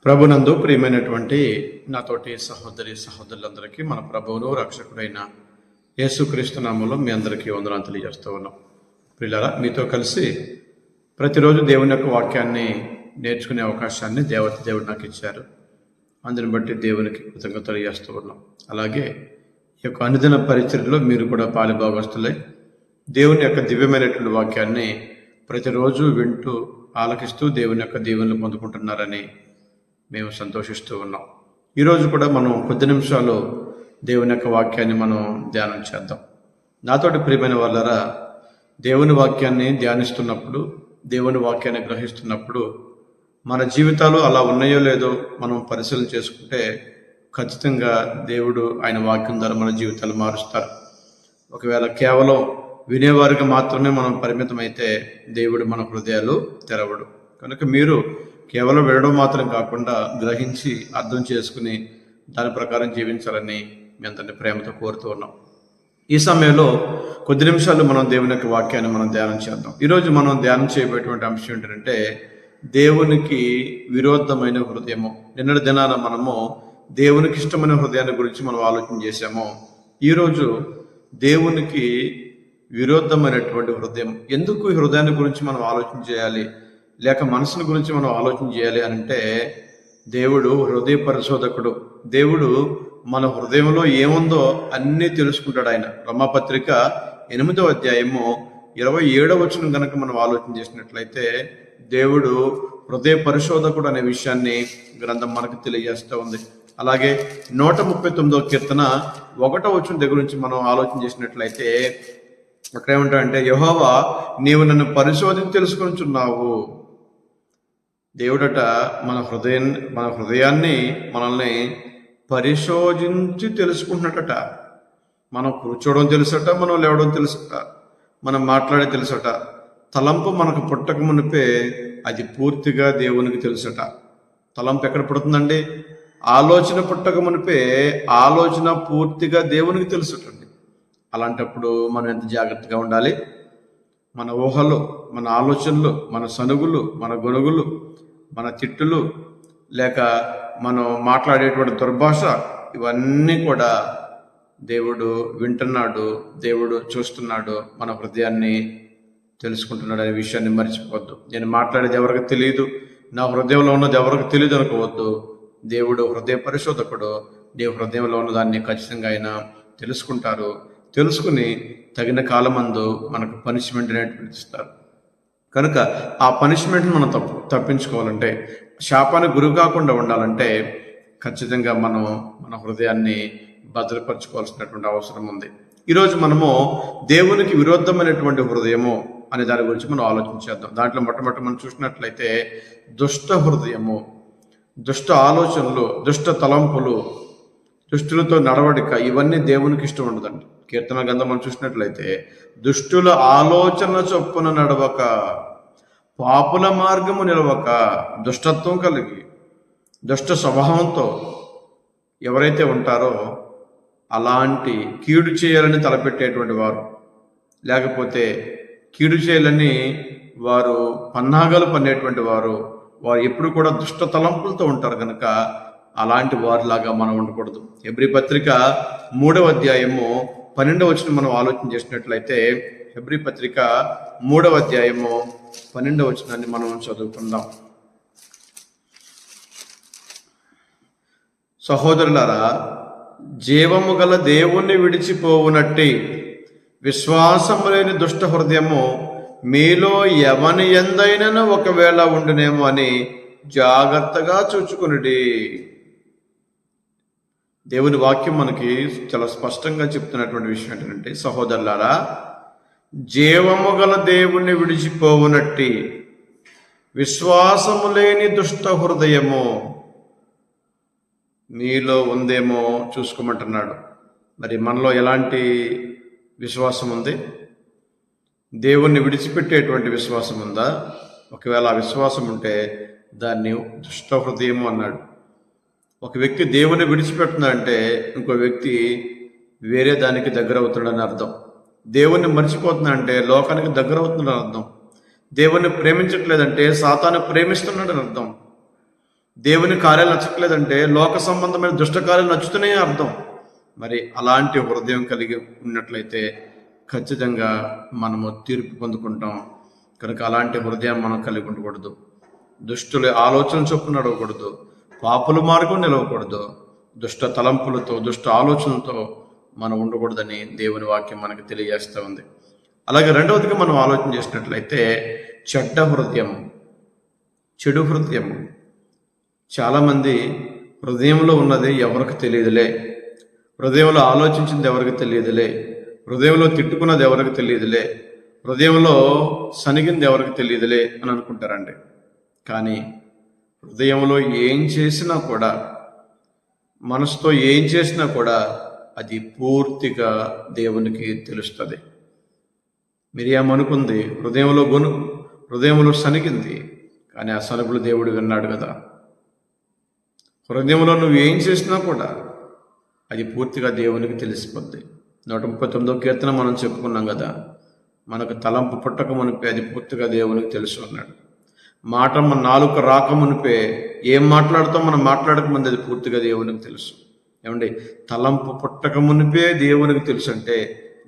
ప్రభునందు ప్రియమైనటువంటి నాతోటి సహోదరులందరికీ మన ప్రభువును రక్షకుడైన యేసుక్రీస్తు నామములో మీ అందరికీ వందనాలు తెలియజేస్తూ ఉన్నాం. ప్రియులారా, మీతో కలిసి ప్రతిరోజు దేవుని యొక్క వాక్యాన్ని నేర్చుకునే అవకాశాన్ని దేవుడు నాకు ఇచ్చారు. అందుని బట్టి దేవునికి కృతజ్ఞతలు తెలియజేస్తూ ఉన్నాం. అలాగే ఈ యొక్క అనుదిన పరిచర్యలో మీరు కూడా పాలుభాగస్తులై దేవుని యొక్క దివ్యమైనటువంటి వాక్యాన్ని ప్రతిరోజు వింటూ ఆలకిస్తూ దేవుని యొక్క దీవెనలు పొందుకుంటున్నారని మేము సంతోషిస్తూ ఉన్నాం. ఈరోజు కూడా మనం కొద్ది నిమిషాలు దేవుని యొక్క వాక్యాన్ని మనం ధ్యానం చేద్దాం. నాతోటి ప్రియమైన వాళ్ళరా, దేవుని వాక్యాన్ని ధ్యానిస్తున్నప్పుడు, దేవుని వాక్యాన్ని గ్రహిస్తున్నప్పుడు మన జీవితాలు అలా ఉన్నాయో లేదో మనం పరిశీలన చేసుకుంటే ఖచ్చితంగా దేవుడు ఆయన వాక్యం ద్వారా మన జీవితాలు మారుస్తారు. ఒకవేళ కేవలం వినేవారికి మాత్రమే మనం పరిమితమైతే దేవుడు మన హృదయాలు తెరవడు. కనుక మీరు కేవలం వినడం మాత్రం కాకుండా గ్రహించి అర్థం చేసుకుని దాని ప్రకారం జీవించాలని మీ అందరినీ ప్రేమతో కోరుతూ ఉన్నాం. ఈ సమయంలో కొద్ది నిమిషాలు మనం దేవుని యొక్క వాక్యాన్ని మనం ధ్యానం చేద్దాం. ఈరోజు మనం ధ్యానం చేయబోయేటువంటి అంశం ఏంటంటే దేవునికి విరోధమైన హృదయము. నిన్నటి దినాన మనము దేవునికి ఇష్టమైన హృదయాన్ని గురించి మనం ఆలోచన చేశాము. ఈరోజు దేవునికి విరోధమైనటువంటి హృదయం. ఎందుకు ఈ హృదయాన్ని గురించి మనం ఆలోచన చేయాలి, లేక మనసుని గురించి మనం ఆలోచన చేయాలి అని అంటే, దేవుడు హృదయ పరిశోధకుడు. దేవుడు మన హృదయంలో ఏముందో అన్నీ తెలుసుకుంటాడు ఆయన. రోమాపత్రిక 8వ అధ్యాయము 27వ వచనం కనుక మనం ఆలోచన చేసినట్లయితే, దేవుడు హృదయ పరిశోధకుడు అనే విషయాన్ని గ్రంథం మనకు తెలియజేస్తూ ఉంది. అలాగే 139వ కీర్తన 1వ వచనం దగ్గర నుంచి మనం ఆలోచన చేసినట్లయితే అక్కడ ఏమంటాడంటే, యెహోవా నీవు నన్ను పరిశోధించి తెలుసుకొనుచున్నావు. దేవుడట మన హృదయాన్ని మనల్ని పరిశోధించి తెలుసుకుంటున్నట. మనం కూర్చోవడం తెలుసట, మనం లేవడం తెలుసట, మనం మాట్లాడే తెలుసట. తలంపు మనకు పుట్టక మునిపే అది పూర్తిగా దేవునికి తెలుసట. తలంపు ఎక్కడ పుడుతుందండి? ఆలోచన పుట్టక మునిపే ఆలోచన పూర్తిగా దేవునికి తెలుసటండి. అలాంటప్పుడు మనం ఎంత జాగ్రత్తగా ఉండాలి. మన ఊహలు, మన ఆలోచనలు, మన సనుగులు, మన గొనుగులు, మన తిట్టులు, లేక మనం మాట్లాడేటువంటి దుర్భాష, ఇవన్నీ కూడా దేవుడు వింటున్నాడు, దేవుడు చూస్తున్నాడు, మన హృదయాన్ని తెలుసుకుంటున్నాడు అనే విషయాన్ని మర్చిపోవద్దు. నేను మాట్లాడేది ఎవరికి తెలియదు, నా హృదయంలో ఉన్నది ఎవరికి తెలియదు అనుకోవద్దు. దేవుడు హృదయ పరిశోధకుడు. దేవుడు హృదయంలో ఉన్నదాన్ని ఖచ్చితంగా ఆయన తెలుసుకుంటారు. తెలుసుకుని తగిన కాలమందు మనకు పనిష్మెంట్ అనేటువంటి ఇస్తారు. కనుక ఆ పనిష్మెంట్ని మనం తప్పించుకోవాలంటే, శాపానికి గురి కాకుండా ఉండాలంటే ఖచ్చితంగా మనం మన హృదయాన్ని భద్రపరచుకోవాల్సినటువంటి అవసరం ఉంది. ఈరోజు మనము దేవునికి విరుద్ధమైనటువంటి హృదయము అనే దాని గురించి మనం ఆలోచించేద్దాం. దాంట్లో మొట్టమొదటి మనం చూసినట్లయితే దుష్ట హృదయము, దుష్ట ఆలోచనలు, దుష్ట తలంపులు, దుష్టులతో నడవడిక, ఇవన్నీ దేవునికి ఇష్టం ఉండదండి. కీర్తన గ్రంథం మనం చూసినట్లయితే, దుష్టుల ఆలోచన చొప్పున నడవక, పాపుల మార్గము నిలవక, దుష్టత్వం కలిగి దుష్ట స్వభావంతో ఎవరైతే ఉంటారో అలాంటి కీడు చేయాలని తలపెట్టేటువంటి వారు, లేకపోతే కీడు చేయాలని వారు పన్నాగాలు పన్నేటువంటి వారు ఎప్పుడు కూడా దుష్ట తలంపులతో ఉంటారు. కనుక అలాంటి వారిలాగా మనం ఉండకూడదు. హెబ్రీ పత్రిక 3వ అధ్యాయము 12వ వచనం మనం ఆలోచన చేసినట్లయితే, హెబ్రీ పత్రిక 3వ అధ్యాయము 12వ వచనాన్ని మనం చదువుకుందాం. సహోదరులారా, జీవము గల దేవుణ్ణి విడిచిపోవునట్టి విశ్వాసము లేని దుష్ట హృదయము మీలో ఎవని ఎందైనను ఒకవేళ ఉండునేమో అని జాగ్రత్తగా చూచుకునుడి. దేవుని వాక్యం మనకి చాలా స్పష్టంగా చెప్తున్నటువంటి విషయం ఏంటంటే, సహోదరులారా, జీవము గల దేవుణ్ణి విడిచిపోవునట్టి విశ్వాసము లేని దుష్ట హృదయము మీలో ఉందేమో చూసుకోమంటున్నాడు. మరి మనలో ఎలాంటి విశ్వాసం ఉంది? దేవుణ్ణి విడిచిపెట్టేటువంటి విశ్వాసం ఉందా? ఒకవేళ ఆ విశ్వాసం ఉంటే దాన్ని దుష్ట హృదయము అన్నాడు. ఒక వ్యక్తి దేవుని విడిచిపెడుతున్నాడంటే ఇంకో వ్యక్తి వేరే దానికి దగ్గర అవుతున్నాడని అర్థం. దేవుణ్ణి మర్చిపోతున్నాడంటే లోకానికి దగ్గర అవుతున్నాడని అర్థం. దేవుణ్ణి ప్రేమించట్లేదంటే సాతాను ప్రేమిస్తున్నాడని అర్థం. దేవుని కార్యాలు నచ్చట్లేదంటే లోక సంబంధమైన దుష్ట కార్యాలు నచ్చుతూనే అర్థం. మరి అలాంటి హృదయం కలిగి ఉన్నట్లయితే ఖచ్చితంగా మనము తీర్పు పొందుకుంటాం. కనుక అలాంటి హృదయం మనం కలిగి ఉండకూడదు. దుష్టుల ఆలోచన చొప్పున నడవకూడదు, పాపుల మార్గం నిలవకూడదు, దుష్ట తలంపులతో దుష్ట ఆలోచనలతో మనం ఉండకూడదని దేవుని వాక్యం మనకు తెలియజేస్తూ ఉంది. అలాగే రెండవదిగా మనం ఆలోచన చేసినట్లయితే చెడ్డ హృదయం, చెడు హృదయం. చాలామంది హృదయంలో ఉన్నది ఎవరికి తెలియదులే, హృదయంలో ఆలోచించింది ఎవరికి తెలియదులే, హృదయంలో తిట్టుకున్నది ఎవరికి తెలియదులే, హృదయంలో సనిగింది ఎవరికి తెలియదులే అని అనుకుంటారండి. కానీ హృదయంలో ఏం చేసినా కూడా, మనసుతో ఏం చేసినా కూడా అది పూర్తిగా దేవునికి తెలుస్తుంది. మిరియామనుకుంది హృదయంలో సనిగింది, కానీ ఆ సనుగులు దేవుడు విన్నాడు కదా. హృదయంలో నువ్వు ఏం చేసినా కూడా అది పూర్తిగా దేవునికి తెలిసిపోద్ది. 139వ కీర్తన మనం చెప్పుకున్నాం కదా, మనకు తలంపు పుట్టక మునిపే అది పూర్తిగా దేవునికి తెలుసు అన్నాడు. మాట మన నాలుక రాక మునిపే ఏం మాట్లాడుతాం మనం మాట్లాడక ముందు అది పూర్తిగా దేవునికి తెలుసు. ఏమండి, తలంపు పుట్టక మునిపే దేవునికి తెలుసు అంటే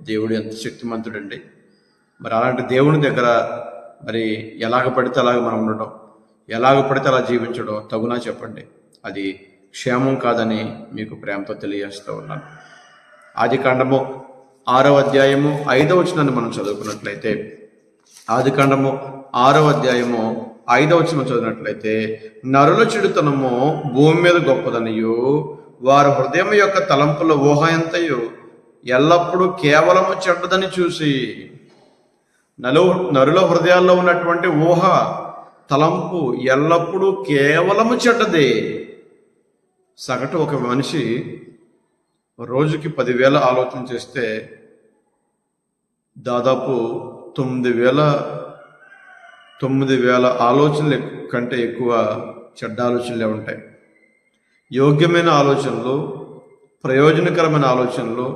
దేవుడు ఎంత శక్తిమంతుడండి. మరి అలాంటి దేవుని దగ్గర మరి ఎలాగ పడితే అలాగ మనం ఉండటం, ఎలాగ పడితే అలా జీవించడం తగునా చెప్పండి? అది క్షేమం కాదని మీకు ప్రేమతో తెలియజేస్తూ ఉన్నాను. ఆదికాండము 6వ అధ్యాయము 5వ వచనాన్ని మనం చదువుకున్నట్లయితే, ఆదికాండము 6వ అధ్యాయము 5వ వచనం చదివినట్లయితే, నరుల చెడుతనము భూమి మీద గొప్పదనియు వారి హృదయం యొక్క తలంపుల ఊహ ఎంతయు ఎల్లప్పుడూ కేవలము చెడ్డదని చూసి. నరుల హృదయాల్లో ఉన్నటువంటి ఊహ, తలంపు ఎల్లప్పుడూ కేవలము చెడ్డదే. సగటు ఒక మనిషి రోజుకి 10,000 ఆలోచన చేస్తే దాదాపు 9,000 ఆలోచనలు కంటే ఎక్కువ చెడ్డ ఆలోచనలే ఉంటాయి. యోగ్యమైన ఆలోచనలు, ప్రయోజనకరమైన ఆలోచనలు,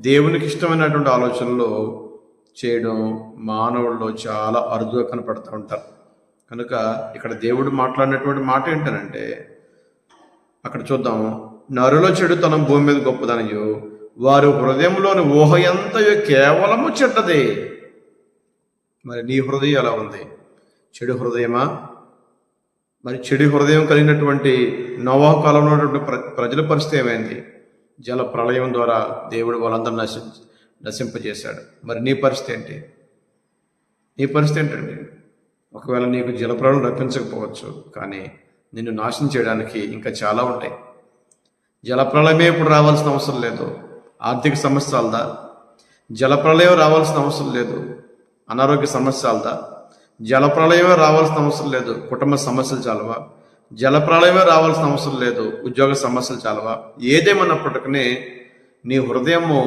దేవునికి ఇష్టమైనటువంటి ఆలోచనలు చేయడం మానవుల్లో చాలా అరుదుగా కనపడుతూ ఉంటారు. కనుక ఇక్కడ దేవుడు మాట్లాడినటువంటి మాట ఏంటనంటే, అక్కడ చూద్దాం, నరుల చెడుతనం భూమి మీద గొప్పదనియు వారి హృదయంలోని ఊహ ఎంతయో కేవలము చెడ్డదే. మరి నీ హృదయం ఎలా ఉంది? చెడు హృదయమా? మరి చెడు హృదయం కలిగినటువంటి నోవహు కాలంలో ఉన్నటువంటి ప్రజల పరిస్థితి ఏమైంది? జల ప్రళయం ద్వారా దేవుడు వాళ్ళందరూ నశింపజేశాడు. మరి నీ పరిస్థితి ఏంటి? నీ పరిస్థితి ఏంటండి? ఒకవేళ నీకు జలప్రళయం రప్పించకపోవచ్చు, కానీ నిన్ను నాశనం చేయడానికి ఇంకా చాలా ఉంటాయి. జలప్రళయమే ఇప్పుడు రావాల్సిన అవసరం లేదు. ఆర్థిక సమస్య చాలదా? జలప్రళయం రావాల్సిన అవసరం లేదు. అనారోగ్య సమస్య చాలదా? జలప్రళయమే రావాల్సిన అవసరం లేదు. కుటుంబ సమస్యలు చాలవా? జలప్రళయమే రావాల్సిన అవసరం లేదు. ఉద్యోగ సమస్యలు చాలవా? ఏదేమన్నప్పటికీ నీ హృదయము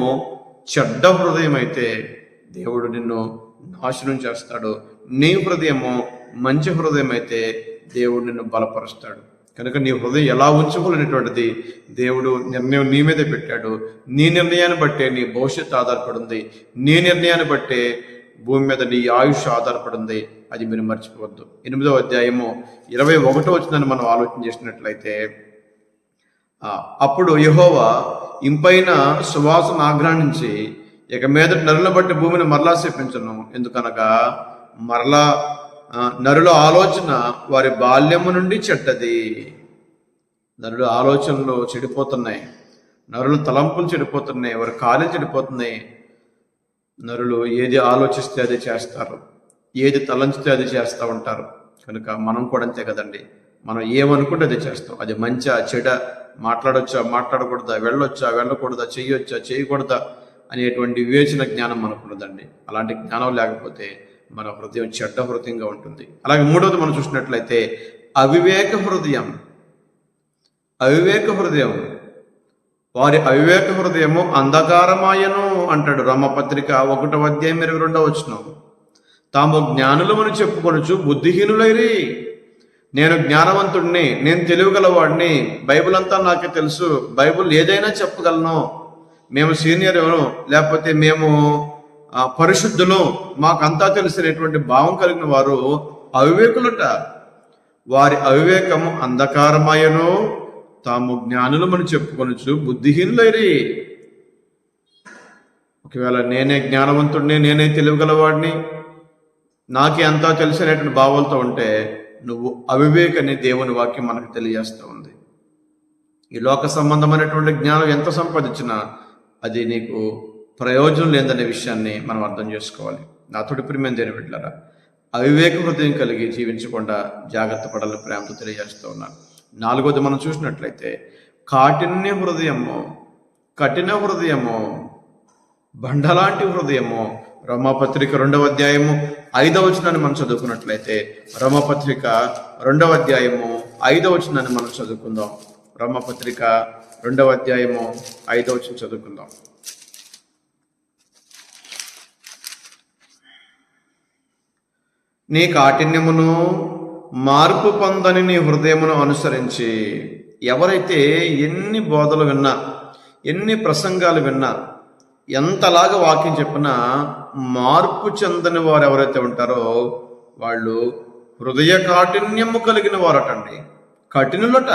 చెడ్డ హృదయం అయితే దేవుడు నిన్ను నాశనం చేస్తాడు. నీ హృదయము మంచి హృదయం అయితే దేవుడు నిన్ను బలపరుస్తాడు. కనుక నీ హృదయం ఎలా ఉంచుకోలేనటువంటిది దేవుడు నిర్ణయం నీ మీదే పెట్టాడు. నీ నిర్ణయాన్ని బట్టే నీ భవిష్యత్తు ఆధారపడింది. నీ నిర్ణయాన్ని బట్టే భూమి మీద నీ ఆయుష్ ఆధారపడింది. అది మీరు మర్చిపోవద్దు. 8వ అధ్యాయము 21వ వచనాన్ని మనం ఆలోచన చేసినట్లయితే, అప్పుడు యెహోవా ఇంపైన సువాసన ఆగ్రహించి ఇక మీద నరుల బట్టి భూమిని మరలా శపించును. ఎందుకనగా మరలా నరుల ఆలోచన వారి బాల్యము నుండి చెడ్డది. నరుల ఆలోచనలు చెడిపోతున్నాయి, నరుల తలంపులు చెడిపోతున్నాయి, వారి కార్యాలు చెడిపోతున్నాయి. నరులు ఏది ఆలోచిస్తే అది చేస్తారు, ఏది తలంచితే అది చేస్తూ ఉంటారు. కనుక మనం కూడా అంతే కదండి. మనం ఏమనుకుంటే అది చేస్తాం. అది మంచా చెడ, మాట్లాడొచ్చా మాట్లాడకూడదా, వెళ్ళొచ్చా వెళ్ళకూడదా, చెయ్యొచ్చా చేయకూడదా అనేటువంటి వివేచన జ్ఞానం మనకున్నదండి. అలాంటి జ్ఞానం లేకపోతే మన హృదయం చెడ్డ హృదయంగా ఉంటుంది. అలాగే 3వది మనం చూసినట్లయితే అవివేక హృదయం. అవివేక హృదయం, వారి అవివేక హృదయము అంధకారమాయను అంటాడు రోమపత్రిక 1వ అధ్యాయం 22వ వచనం. తాము జ్ఞానులమని చెప్పుకొనుచు బుద్ధిహీనులైరి. నేను జ్ఞానవంతుడిని, నేను తెలివిగలవాడిని, బైబిల్ అంతా నాకే తెలుసు, బైబిల్ ఏదైనా చెప్పగలను, మేము సీనియర్, లేకపోతే మేము పరిశుద్ధులు, మాకంతా తెలిసినటువంటి భావం కలిగిన వారు అవివేకులట. వారి అవివేకము అంధకారమయను, తాము జ్ఞానులమని చెప్పుకొనుచు బుద్ధిహీనులైరి. ఒకవేళ నేనే జ్ఞానవంతుడిని, నేనే తెలివిగలవాడిని, నాకే అంతా తెలిసినటువంటి భావాలతో ఉంటే నువ్వు అవివేకని దేవుని వాక్యం మనకు తెలియజేస్తూ ఉంది. ఈ లోక సంబంధమైనటువంటి జ్ఞానం ఎంత సంపాదించినా అది నీకు ప్రయోజనం లేదనే విషయాన్ని మనం అర్థం చేసుకోవాలి. నాతోటి ప్రియమైన దేవుని బిడ్డలారా, అవివేక హృదయం కలిగి జీవించకుండా జాగ్రత్త పడాలని ప్రేమతో తెలియజేస్తూ ఉన్నాను. 4వది మనం చూసినట్లయితే కఠిన హృదయము, బండలాంటి హృదయము. రోమాపత్రిక 2వ అధ్యాయము 5వ వచనాన్ని మనం చదువుకున్నట్లయితే, రోమాపత్రిక 2వ అధ్యాయము 5వ వచనాన్ని మనం చదువుకుందాం. రోమాపత్రిక 2వ అధ్యాయము 5వ వచనం చదువుకుందాం. నీ కాఠిన్యమును మార్పు పొందని నీ హృదయమును అనుసరించి. ఎవరైతే ఎన్ని బోధలు విన్నా, ఎన్ని ప్రసంగాలు విన్నా, ఎంతలాగా వాక్యం చెప్పినా మార్పు చెందని వారు ఎవరైతే ఉంటారో వాళ్ళు హృదయ కాఠిన్యము కలిగిన వారటండి. కఠినులట,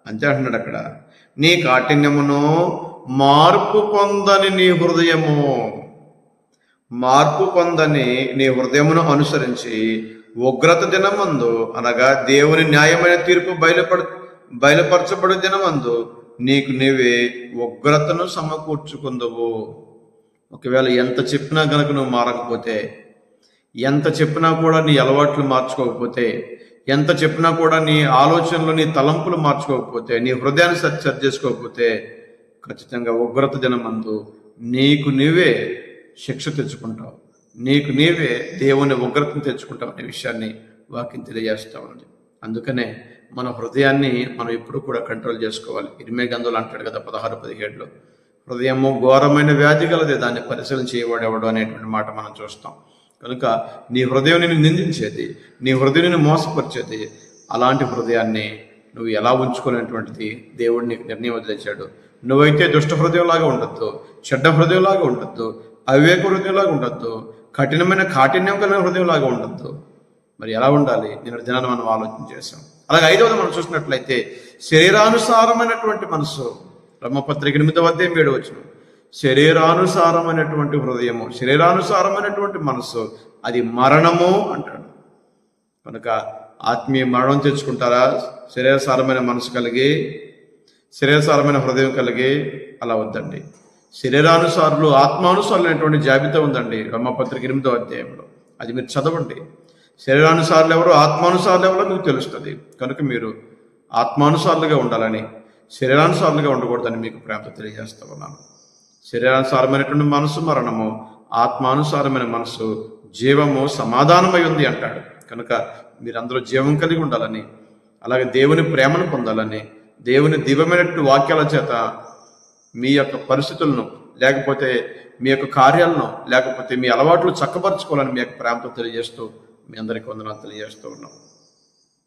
అంతే అంటున్నాడు అక్కడ. నీ కాఠిన్యమును మార్పు పొందని నీ హృదయమును అనుసరించి ఉగ్రత దినమందు, అనగా దేవుని న్యాయమైన తీర్పు బయలుపరచబడు దినమందు నీకు నీవే ఉగ్రతను సమకూర్చుకుందువు. ఒకవేళ ఎంత చెప్పినా గనక నువ్వు మారకపోతే, ఎంత చెప్పినా కూడా నీ అలవాట్లు మార్చుకోకపోతే, ఎంత చెప్పినా కూడా నీ ఆలోచనలు, నీ తలంపులు మార్చుకోకపోతే, నీ హృదయాన్ని సరి చేసుకోకపోతే ఖచ్చితంగా ఉగ్రత దినమందు నీకు నీవే శిక్ష తెచ్చుకుంటావు, నీకు నీవే దేవుని ఉగ్రతను తెచ్చుకుంటావు అనే విషయాన్ని వాక్యం తెలియజేస్తూ ఉంది. అందుకనే మన హృదయాన్ని మనం ఎప్పుడు కూడా కంట్రోల్ చేసుకోవాలి. ఇర్మియా గ్రంథంలో అంటాడు కదా 16-17లో, హృదయము ఘోరమైన వ్యాధి గలదే, దాన్ని పరిశీలన చేయబడేవాడు అనేటువంటి మాట మనం చూస్తాం. కనుక నీ హృదయం నిన్ను నిందించేది, నీ హృదయం నిన్ను మోసపరిచేది, అలాంటి హృదయాన్ని నువ్వు ఎలా ఉంచుకునేటువంటిది దేవుడు నీకు నిర్ణయం వదిలేశాడు. నువ్వైతే దుష్ట హృదయంలాగా ఉండొద్దు, చెడ్డ హృదయంలాగా ఉండొద్దు, అవివేక హృదయంలాగా ఉండొద్దు, కాఠిన్యం కలిగిన హృదయంలాగా ఉండొద్దు. మరి ఎలా ఉండాలి? నిన్న దినాన్ని మనం ఆలోచన చేసాం. అలాగే 5వది మనం చూసినట్లయితే శరీరానుసారమైనటువంటి మనసు. రోమాపత్రిక 8వ అధ్యాయం 7వ వచనం. శరీరానుసారమైనటువంటి హృదయము, శరీరానుసారమైనటువంటి మనసు అది మరణము అంటాడు. కనుక ఆత్మీయ మరణం తెచ్చుకుంటారా? శరీరసారమైన మనసు కలిగి, శరీరసారమైన హృదయం కలిగి అలా వద్దండి. శరీరానుసారులు, ఆత్మానుసారులైనటువంటి జాబితా ఉందండి రోమాపత్రిక 8వ అధ్యాయంలో. అది మీరు చదవండి. శరీరానుసారులు ఎవరో, ఆత్మానుసారులు ఎవరో మీకు తెలుస్తుంది. కనుక మీరు ఆత్మానుసారులుగా ఉండాలని, శరీరానుసారులుగా ఉండకూడదని మీకు ప్రేమతో తెలియజేస్తూ ఉన్నాను. శరీరానుసారమైనటువంటి మనసు మరణము, ఆత్మానుసారమైన మనసు జీవము, సమాధానమై ఉంది అంటాడు. కనుక మీరందరూ జీవం కలిగి ఉండాలని, అలాగే దేవుని ప్రేమను పొందాలని, దేవుని దివ్యమైనటువంటి వాక్యాల చేత మీ యొక్క పరిస్థితులను, లేకపోతే మీ యొక్క కార్యాలను, లేకపోతే మీ అలవాట్లు చక్కపరచుకోవాలని మీ యొక్క ప్రేమతో తెలియజేస్తూ మీ అందరికీ వందనాలు తెలియజేస్తూ ఉన్నాం.